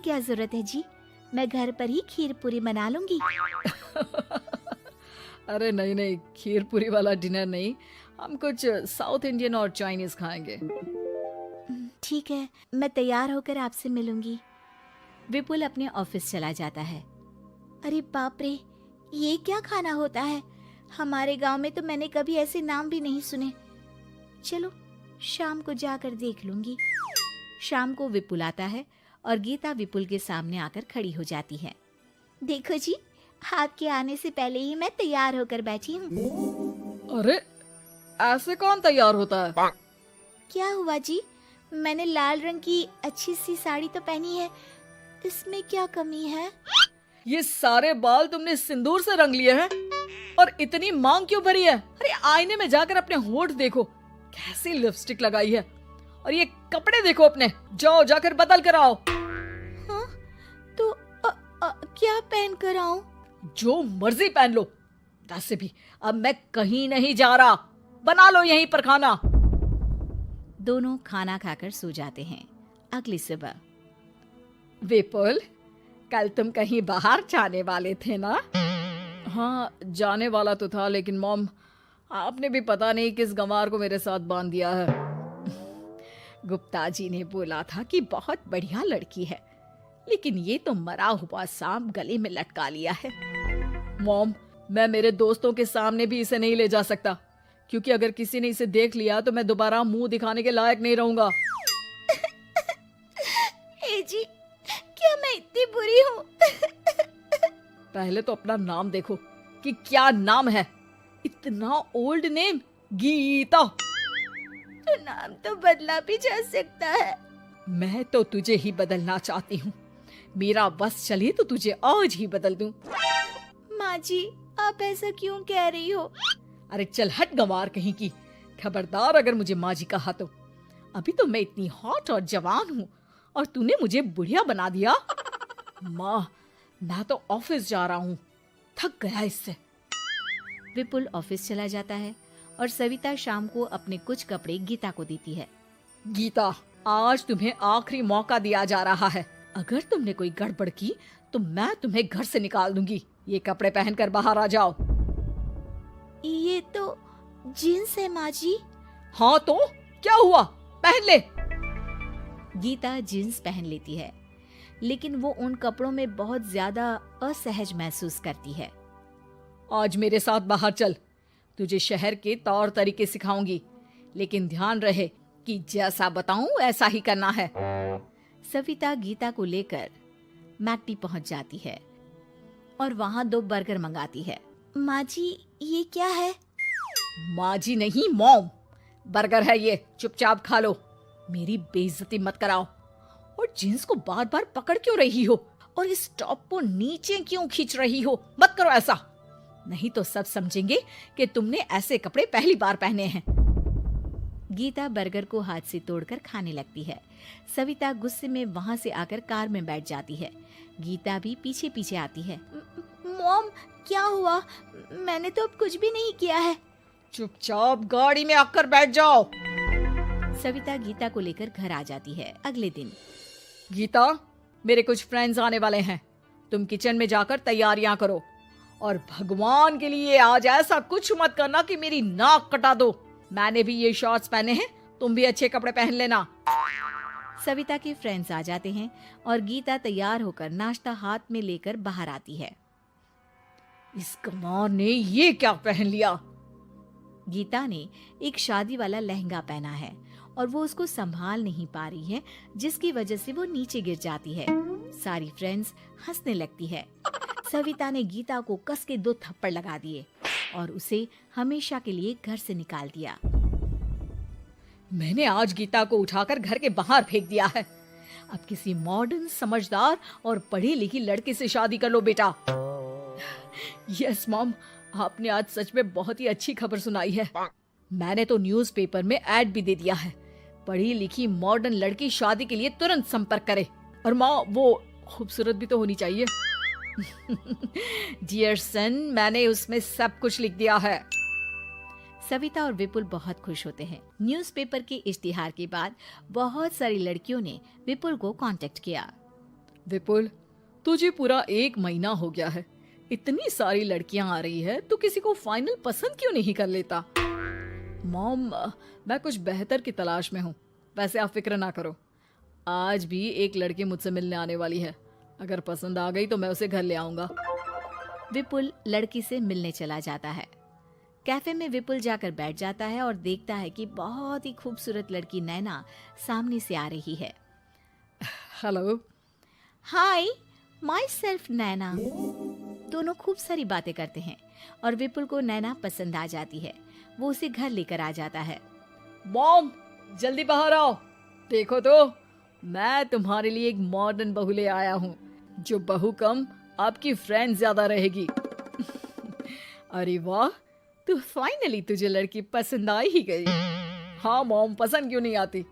क्या जरूरत है जी, मैं घर पर ही खीर पूरी बना लूंगी। अरे नहीं नहीं, खीर पूरी वाला डिनर नहीं, हम कुछ साउथ इंडियन और चाइनीज खाएंगे। ठीक है, मैं तैयार होकर आपसे मिलूंगी। विपुल अपने ऑफिस चला जाता है। अरे बाप रे, ये क्या खाना होता है? हमारे गांव में तो मैंने कभी ऐसे नाम भी नहीं सुने। चलो शाम को जाकर देख लूंगी। शाम को विपुल आता है और गीता विपुल के सामने आकर खड़ी हो जाती है। देखो जी, आपके आने से पहले ही मैं तैयार होकर बैठी हूँ। अरे ऐसे कौन तैयार होता है? क्या हुआ जी? मैंने लाल रंग की अच्छी सी साड़ी तो पहनी है, इसमें क्या कमी है? ये सारे बाल तुमने सिंदूर से रंग लिए हैं और इतनी मांग क्यों भरी है? अरे आईने में जाकर अपने होंठ देखो, कैसी लिपस्टिक लगाई है। और ये कपड़े देखो अपने, जाओ जाकर बदल कर आओ। हाँ, तो क्या पहन कर आऊं? जो मर्जी पहन लो। वैसे भी अब मैं कहीं नहीं जा रहा, बना लो यहीं पर खाना। दोनों खाना खाकर सो जाते हैं। अगली सुबह, विपुल, कल तुम कहीं बाहर जाने वाले थे ना? हाँ, जाने वाला तो था, लेकिन मॉम आपने भी पता नहीं किस गंवार को मेरे साथ बांध दिया है। गुप्ता जी ने बोला था कि बहुत बढ़िया लड़की है, लेकिन ये तो मरा हुआ सांप गले में लटका लिया है। मॉम, मैं मेरे दोस्तों के सामने भी इसे नहीं ले जा सकता, क्योंकि अगर किसी ने इसे देख लिया तो मैं दोबारा मुंह दिखाने के लायक नहीं रहूंगा। ए जी, क्या मैं इतनी बुरी हूँ? पहले तो अपना नाम देखो कि क्या नाम है। इतना ओल्ड नेम, गीता। तो नाम तो बदला भी जा सकता है। मैं तो तुझे ही बदलना चाहती हूँ। मेरा बस चले तो तुझे आज ही बदल दूं। माँ जी, आप ऐसा क्यों कह रही हो? अरे चल हट गंवार कहीं की। खबरदार अगर मुझे माँ जी कहा तो। अभी तो मैं इतनी हॉट और जवान हूँ और तूने मुझे बुढ़िया बना दिया। माँ, मैं तो ऑफिस जा रहा हूँ, थक गया इससे। विपुल ऑफिस चला जाता है और सविता शाम को अपने कुछ कपड़े गीता को देती है। गीता, आज तुम्हें आखिरी मौका दिया जा रहा है। अगर तुमने कोई गड़बड़ की तो मैं तुम्हें घर से निकाल दूंगी। ये कपड़े पहनकर बाहर आ जाओ। ये तो जीन्स है माँ जी। हाँ तो क्या हुआ, पहन ले। गीता जीन्स पहन लेती है, लेकिन वो उन कपड़ों में बहुत ज्यादा असहज महसूस करती है। आज मेरे साथ बाहर चल, तुझे शहर के तौर तरीके सिखाऊंगी, लेकिन ध्यान रहे कि जैसा बताऊं ऐसा ही करना है। सविता गीता को लेकर मैकडी पहुंच जाती है और वहां 2 बर्गर मंगाती है। माँ जी, ये क्या है? माँ जी नहीं मॉम, बर्गर है ये, चुपचाप खा लो। मेरी बेइज्जती मत कराओ। और जींस को बार बार पकड़ क्यों रही हो और इस टॉप को नीचे क्यों खींच रही हो? मत करो ऐसा, नहीं तो सब समझेंगे कि तुमने ऐसे कपड़े पहली बार पहने हैं। गीता बर्गर को हाथ से तोड़कर खाने लगती है। सविता गुस्से में वहां से आकर कार में बैठ जाती है। गीता भी पीछे पीछे आती है। मॉम, क्या हुआ? मैंने तो अब कुछ भी नहीं किया है। चुपचाप गाड़ी में आकर बैठ जाओ। सविता गीता को लेकर घर आ जाती है। अगले दिन, गीता, मेरे कुछ फ्रेंड्स आने वाले हैं, तुम किचन में जाकर तैयारियां करो। और भगवान के लिए आज ऐसा कुछ मत करना कि मेरी नाक कटा दो। मैंने भी ये शॉर्ट्स पहने हैं, तुम भी अच्छे कपड़े पहन लेना। सविता के फ्रेंड्स आ जाते हैं और गीता तैयार होकर नाश्ता हाथ में लेकर बाहर आती है। इस कमार ने ये क्या पहन लिया? गीता ने एक शादी वाला लहंगा पहना है और वो उसको संभाल नहीं पा रही है, जिसकी वजह से वो नीचे गिर जाती है। सारी फ्रेंड्स हंसने लगती है। सविता ने गीता को कस के 2 थप्पड़ लगा दिए और उसे हमेशा के लिए घर से निकाल दिया। मैंने आज गीता को उठाकर घर के बाहर फेंक दिया है। अब किसी मॉडर्न, समझदार और पढ़ी लिखी लड़के से शादी कर लो बेटा। यस मॉम, आपने आज सच में बहुत ही अच्छी खबर सुनाई है। मैंने तो न्यूज़पेपर में ऐड भी दे दिया है, पढ़ी लिखी मॉडर्न लड़की शादी के लिए तुरंत संपर्क करे। और माँ, वो खूबसूरत भी तो होनी चाहिए। डियर सन, मैंने उसमें सब कुछ लिख दिया है। सविता और विपुल बहुत खुश होते हैं। न्यूज़पेपर के इश्तिहार के बाद बहुत सारी लड़कियों ने विपुल को कांटेक्ट किया विपुल, तुझे पूरा 1 महीना हो गया है, इतनी सारी लड़कियां आ रही है, तू किसी को फाइनल पसंद क्यों नहीं कर लेता? मॉम, मैं कुछ बेहतर की तलाश में हूँ। वैसे आप फिक्र ना करो, आज भी एक लड़की मुझसे मिलने आने वाली है। अगर पसंद आ गई तो मैं उसे घर ले आऊंगा। विपुल लड़की से मिलने चला जाता है। कैफे में विपुल जाकर बैठ जाता है और देखता है कि बहुत ही खूबसूरत लड़की नैना सामने से आ रही है। हेलो। हाय, माई सेल्फ नैना। दोनों खूब सारी बातें करते हैं और विपुल को नैना पसंद आ जाती है। वो उसे घर लेकर आ जाता है। मॉम, जल्दी बाहर आओ। देखो तो, मैं तुम्हारे लिए एक मॉडर्न बहू ले आया हूँ, जो बहू कम आपकी फ्रेंड ज्यादा रहेगी। अरे वाह, तो फाइनली तुझे लड़की पसंद आ ही गई। हाँ मॉम, पसंद क्यों नहीं आती?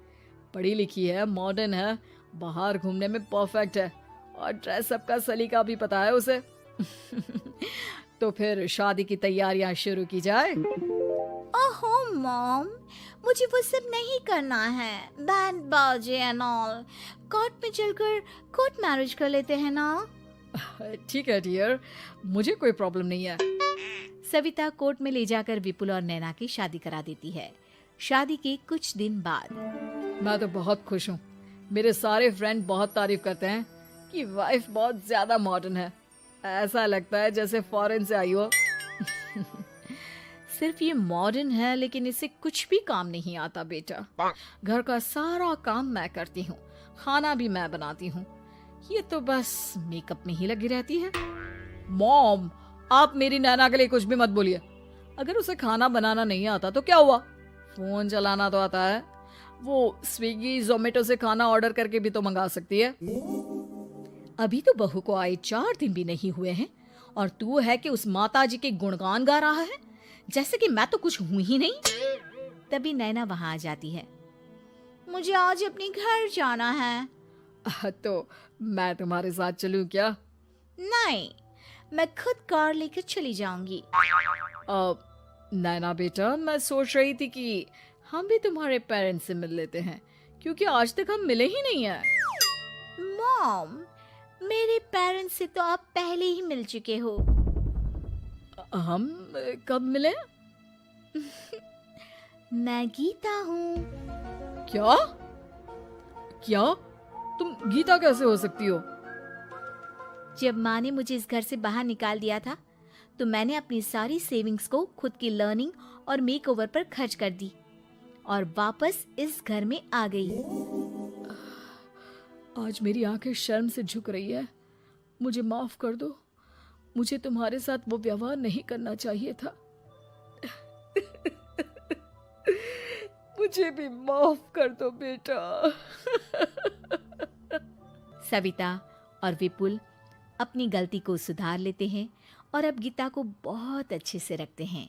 पढ़ी लिखी है, मॉडर्न है, बाहर घूमने में परफेक्ट है और ड्रेसअप का सलीका भी पता है उसे। तो फिर शादी की तैयारियां शुरू की जाए। ओहो मॉम, मुझे वो सब नहीं करना है। बैंड बाजे एंड ऑल। कोर्ट में चलकर कोर्ट मैरिज कर लेते हैं ना। ठीक है डियर, मुझे कोई प्रॉब्लम नहीं है। सविता कोर्ट में ले जाकर विपुल और नैना की शादी करा देती है। शादी के कुछ दिन बाद मैं तो बहुत खुश हूँ। मेरे सारे फ्रेंड बहुत तारीफ करते हैं कि वाइफ बहुत ज्यादा मॉडर्न है। ऐसा लगता है जैसे फॉरेन से आई हो। सिर्फ ये मॉडर्न है, लेकिन इसे कुछ भी काम नहीं आता बेटा। घर का सारा काम मैं करती हूँ, खाना भी मैं बनाती हूँ। ये तो बस मेकअप में ही लगी रहती है। मॉम, आप मेरी नैना के लिए कुछ भी मत बोलिए। अगर उसे खाना बनाना नहीं आता तो क्या हुआ, फोन चलाना तो आता है। वो स्विगी जोमेटो से खाना ऑर्डर करके भी तो मंगा सकती है। अभी तो बहू को आए 4 दिन भी नहीं हुए हैं और तू है कि उस माता जी के गुणगान गा रहा है, जैसे कि मैं तो कुछ हूं ही नहीं। तभी नैना वहां आ जाती है। मुझे आज अपने घर जाना है। तो मैं तुम्हारे साथ चलूं क्या? नहीं, मैं खुद कार लेकर चली जाऊंगी। नैना बेटा, मैं सोच रही थी कि हम भी तुम्हारे पेरेंट्स से मिल लेते हैं, क्योंकि आज तक हम मिले ही नहीं हैं। मॉम, मेरे पेरेंट्स से तो आप पहले ही मिल चुके हो। हम कब मिले? मैं गीता हूँ। क्या? क्या? तुम गीता कैसे हो सकती हो? जब माँ ने मुझे इस घर से बाहर निकाल दिया था, तो मैंने अपनी सारी सेविंग्स को खुद की लर्निंग और मेकओवर पर खर्च कर दी और वापस इस घर में आ गई। आज मेरी आंखें शर्म से झुक रही है। मुझे माफ कर दो। मुझे तुम्हारे साथ वो व्यवहार नहीं करना चाहिए था। मुझे भी माफ कर दो बेटा। सविता और विपुल अपनी गलती को सुधार लेते हैं और अब गीता को बहुत अच्छे से रखते हैं।